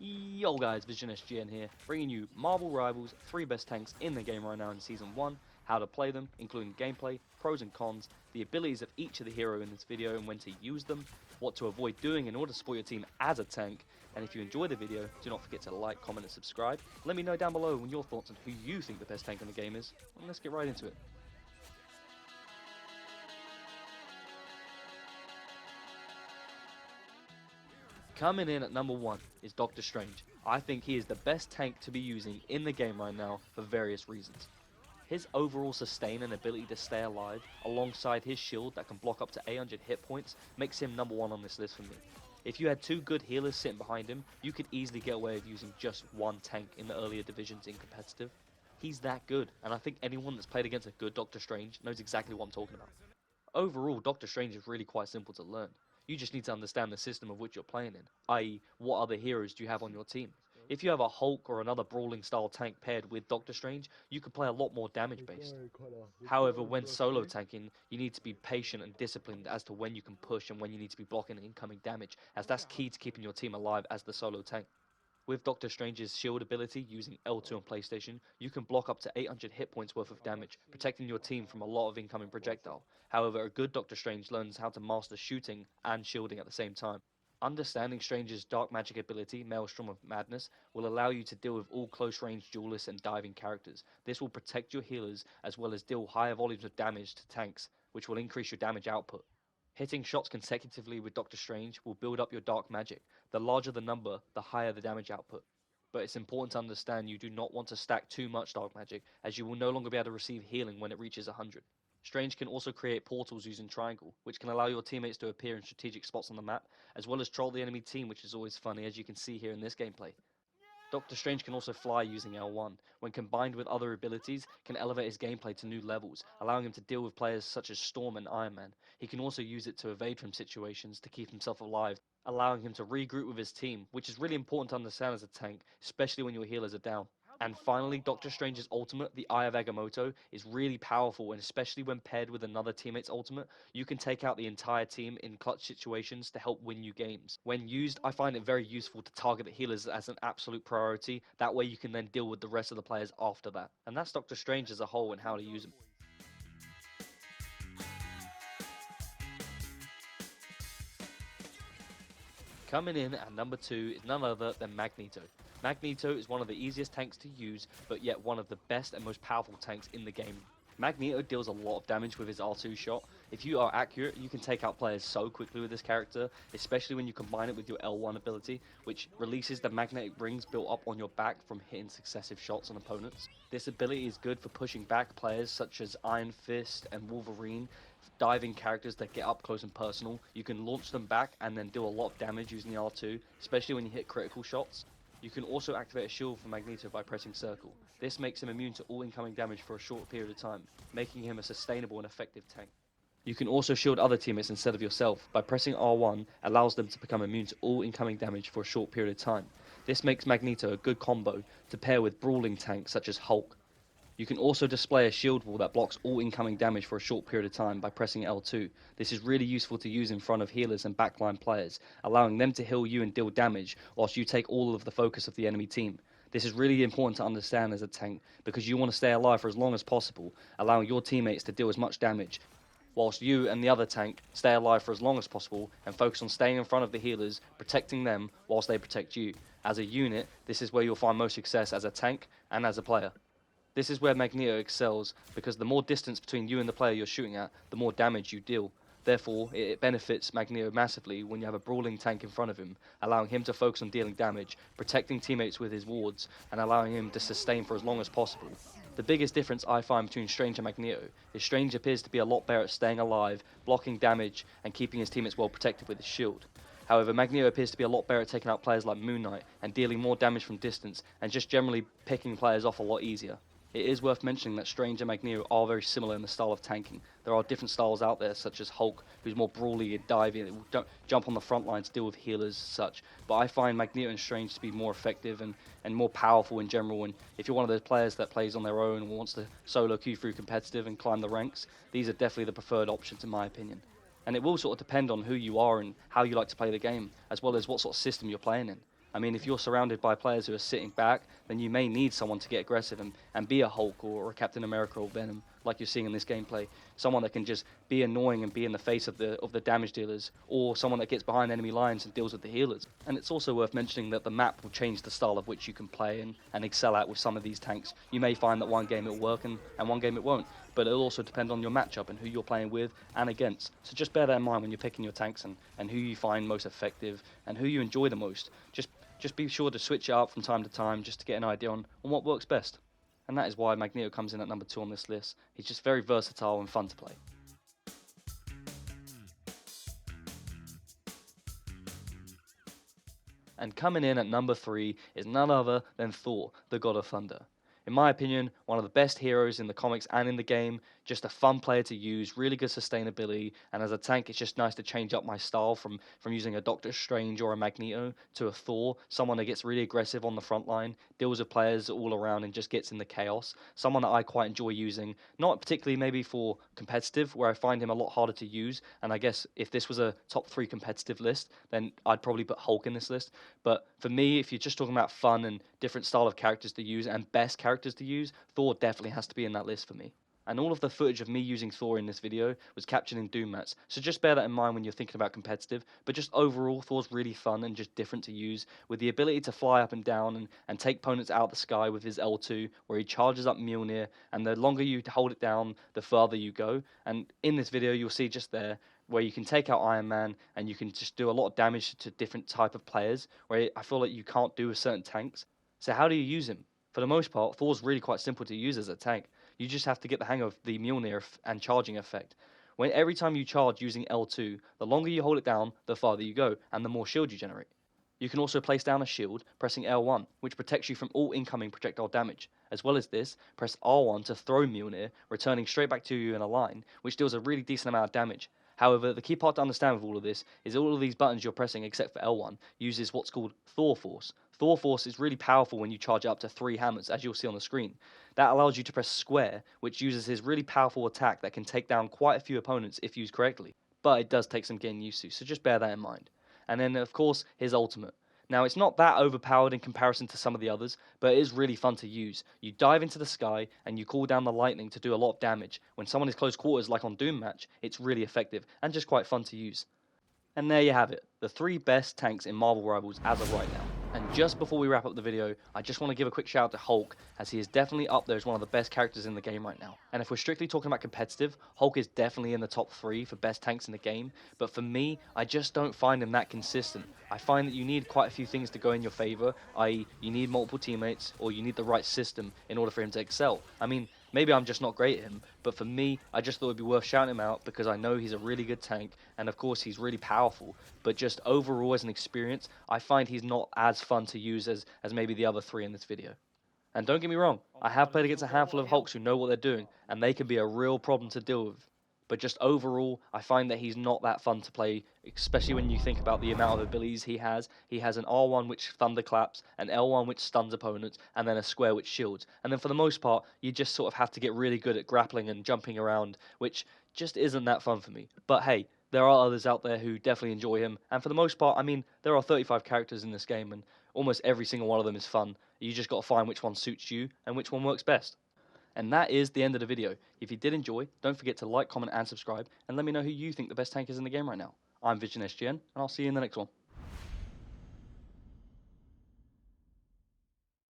Yo guys, VisionSGN here, bringing you Marvel Rivals 3 best tanks in the game right now in Season 1, how to play them, including gameplay, pros and cons, the abilities of each of the hero in this video and when to use them, what to avoid doing in order to support your team as a tank, and if you enjoy the video, do not forget to like, comment and subscribe. Let me know down below your thoughts on who you think the best tank in the game is, and let's get right into it. Coming in at number 1 is Doctor Strange. I think he is the best tank to be using in the game right now for various reasons. His overall sustain and ability to stay alive, alongside his shield that can block up to 800 hit points, makes him number 1 on this list for me. If you had 2 good healers sitting behind him, you could easily get away with using just one tank in the earlier divisions in competitive. He's that good, and I think anyone that's played against a good Doctor Strange knows exactly what I'm talking about. Overall, Doctor Strange is really quite simple to learn. You just need to understand the system of which you're playing in, i.e. what other heroes do you have on your team. If you have a Hulk or another brawling style tank paired with Doctor Strange, you can play a lot more damage based. However, when solo tanking, you need to be patient and disciplined as to when you can push and when you need to be blocking incoming damage, as that's key to keeping your team alive as the solo tank. With Doctor Strange's shield ability using L2 on PlayStation, you can block up to 800 hit points worth of damage, protecting your team from a lot of incoming projectile. However, a good Doctor Strange learns how to master shooting and shielding at the same time. Understanding Strange's dark magic ability, Maelstrom of Madness, will allow you to deal with all close range duelists and diving characters. This will protect your healers as well as deal higher volumes of damage to tanks, which will increase your damage output. Hitting shots consecutively with Doctor Strange will build up your dark magic. The larger the number, the higher the damage output. But it's important to understand you do not want to stack too much dark magic, as you will no longer be able to receive healing when it reaches 100. Strange can also create portals using Triangle, which can allow your teammates to appear in strategic spots on the map, as well as troll the enemy team, which is always funny, as you can see here in this gameplay. Doctor Strange can also fly using L1, when combined with other abilities, can elevate his gameplay to new levels, allowing him to deal with players such as Storm and Iron Man. He can also use it to evade from situations to keep himself alive, allowing him to regroup with his team, which is really important to understand as a tank, especially when your healers are down. And finally, Doctor Strange's ultimate, the Eye of Agamotto, is really powerful, and especially when paired with another teammate's ultimate, you can take out the entire team in clutch situations to help win you games. When used, I find it very useful to target the healers as an absolute priority, that way you can then deal with the rest of the players after that. And that's Doctor Strange as a whole and how to use him. Coming in at number 2 is none other than Magneto. Magneto is one of the easiest tanks to use, but yet one of the best and most powerful tanks in the game. Magneto deals a lot of damage with his R2 shot. If you are accurate, you can take out players so quickly with this character, especially when you combine it with your L1 ability, which releases the magnetic rings built up on your back from hitting successive shots on opponents. This ability is good for pushing back players such as Iron Fist and Wolverine, diving characters that get up close and personal. You can launch them back and then do a lot of damage using the R2, especially when you hit critical shots. You can also activate a shield for Magneto by pressing circle. This makes him immune to all incoming damage for a short period of time, making him a sustainable and effective tank. You can also shield other teammates instead of yourself. By pressing R1 allows them to become immune to all incoming damage for a short period of time. This makes Magneto a good combo to pair with brawling tanks such as Hulk. You can also display a shield wall that blocks all incoming damage for a short period of time by pressing L2. This is really useful to use in front of healers and backline players, allowing them to heal you and deal damage whilst you take all of the focus of the enemy team. This is really important to understand as a tank because you want to stay alive for as long as possible, allowing your teammates to deal as much damage, whilst you and the other tank stay alive for as long as possible and focus on staying in front of the healers, protecting them whilst they protect you. As a unit, this is where you'll find most success as a tank and as a player. This is where Magneto excels, because the more distance between you and the player you're shooting at, the more damage you deal. Therefore, it benefits Magneto massively when you have a brawling tank in front of him, allowing him to focus on dealing damage, protecting teammates with his wards, and allowing him to sustain for as long as possible. The biggest difference I find between Strange and Magneto is Strange appears to be a lot better at staying alive, blocking damage, and keeping his teammates well protected with his shield. However, Magneto appears to be a lot better at taking out players like Moon Knight and dealing more damage from distance, and just generally picking players off a lot easier. It is worth mentioning that Strange and Magneto are very similar in the style of tanking. There are different styles out there, such as Hulk, who's more brawly and diving, and will jump on the front line to deal with healers and such. But I find Magneto and Strange to be more effective and more powerful in general. And if you're one of those players that plays on their own and wants to solo queue through competitive and climb the ranks, these are definitely the preferred options in my opinion. And it will sort of depend on who you are and how you like to play the game, as well as what sort of system you're playing in. I mean, if you're surrounded by players who are sitting back, then you may need someone to get aggressive and be a Hulk or a Captain America or Venom, like you're seeing in this gameplay. Someone that can just be annoying and be in the face of the damage dealers, or someone that gets behind enemy lines and deals with the healers. And it's also worth mentioning that the map will change the style of which you can play and excel at with some of these tanks. You may find that one game it'll work and one game it won't, but it'll also depend on your matchup and who you're playing with and against. So just bear that in mind when you're picking your tanks and who you find most effective and who you enjoy the most. Just be sure to switch it up from time to time just to get an idea on what works best. And that is why Magneto comes in at number 2 on this list. He's just very versatile and fun to play. And coming in at number 3 is none other than Thor, the God of Thunder. In my opinion, one of the best heroes in the comics and in the game, just a fun player to use, really good sustainability, and as a tank it's just nice to change up my style from using a Doctor Strange or a Magneto to a Thor, someone that gets really aggressive on the front line, deals with players all around and just gets in the chaos, someone that I quite enjoy using, not particularly maybe for competitive, where I find him a lot harder to use, and I guess if this was a top 3 competitive list, then I'd probably put Hulk in this list, but for me, if you're just talking about fun and different style of characters to use and best characters to use, Thor definitely has to be in that list for me. And all of the footage of me using Thor in this video was captured in Doom mats, so just bear that in mind when you're thinking about competitive, but just overall, Thor's really fun and just different to use, with the ability to fly up and down and take opponents out of the sky with his L2, where he charges up Mjolnir, and the longer you hold it down, the further you go, and in this video, you'll see just there, where you can take out Iron Man, and you can just do a lot of damage to different type of players, where I feel like you can't do with certain tanks. So how do you use him? For the most part, Thor's really quite simple to use as a tank. You just have to get the hang of the Mjolnir and charging effect. When every time you charge using L2, the longer you hold it down, the farther you go, and the more shield you generate. You can also place down a shield, pressing L1, which protects you from all incoming projectile damage. As well as this, press R1 to throw Mjolnir, returning straight back to you in a line, which deals a really decent amount of damage. However, the key part to understand with all of this is all of these buttons you're pressing, except for L1, uses what's called Thor Force. Thor Force is really powerful when you charge up to 3 hammers, as you'll see on the screen. That allows you to press square, which uses his really powerful attack that can take down quite a few opponents if used correctly. But it does take some getting used to, so just bear that in mind. And then, of course, his ultimate. Now, it's not that overpowered in comparison to some of the others, but it is really fun to use. You dive into the sky, and you call down the lightning to do a lot of damage. When someone is close quarters, like on Doom Match, it's really effective, and just quite fun to use. And there you have it, the 3 best tanks in Marvel Rivals as of right now. And just before we wrap up the video, I just want to give a quick shout out to Hulk, as he is definitely up there as one of the best characters in the game right now. And if we're strictly talking about competitive, Hulk is definitely in the top 3 for best tanks in the game, but for me, I just don't find him that consistent. I find that you need quite a few things to go in your favor, i.e. you need multiple teammates, or you need the right system in order for him to excel. I mean, maybe I'm just not great at him, but for me, I just thought it'd be worth shouting him out because I know he's a really good tank, and of course he's really powerful, but just overall as an experience, I find he's not as fun to use as maybe the other 3 in this video. And don't get me wrong, I have played against a handful of Hulks who know what they're doing, and they can be a real problem to deal with. But just overall, I find that he's not that fun to play, especially when you think about the amount of abilities he has. He has an R1 which thunderclaps, an L1 which stuns opponents, and then a square which shields. And then for the most part, you just sort of have to get really good at grappling and jumping around, which just isn't that fun for me. But hey, there are others out there who definitely enjoy him, and for the most part, I mean, there are 35 characters in this game, and almost every single one of them is fun. You just got to find which one suits you, and which one works best. And that is the end of the video. If you did enjoy, don't forget to like, comment, and subscribe, and let me know who you think the best tank is in the game right now. I'm VisionSGN, and I'll see you in the next one.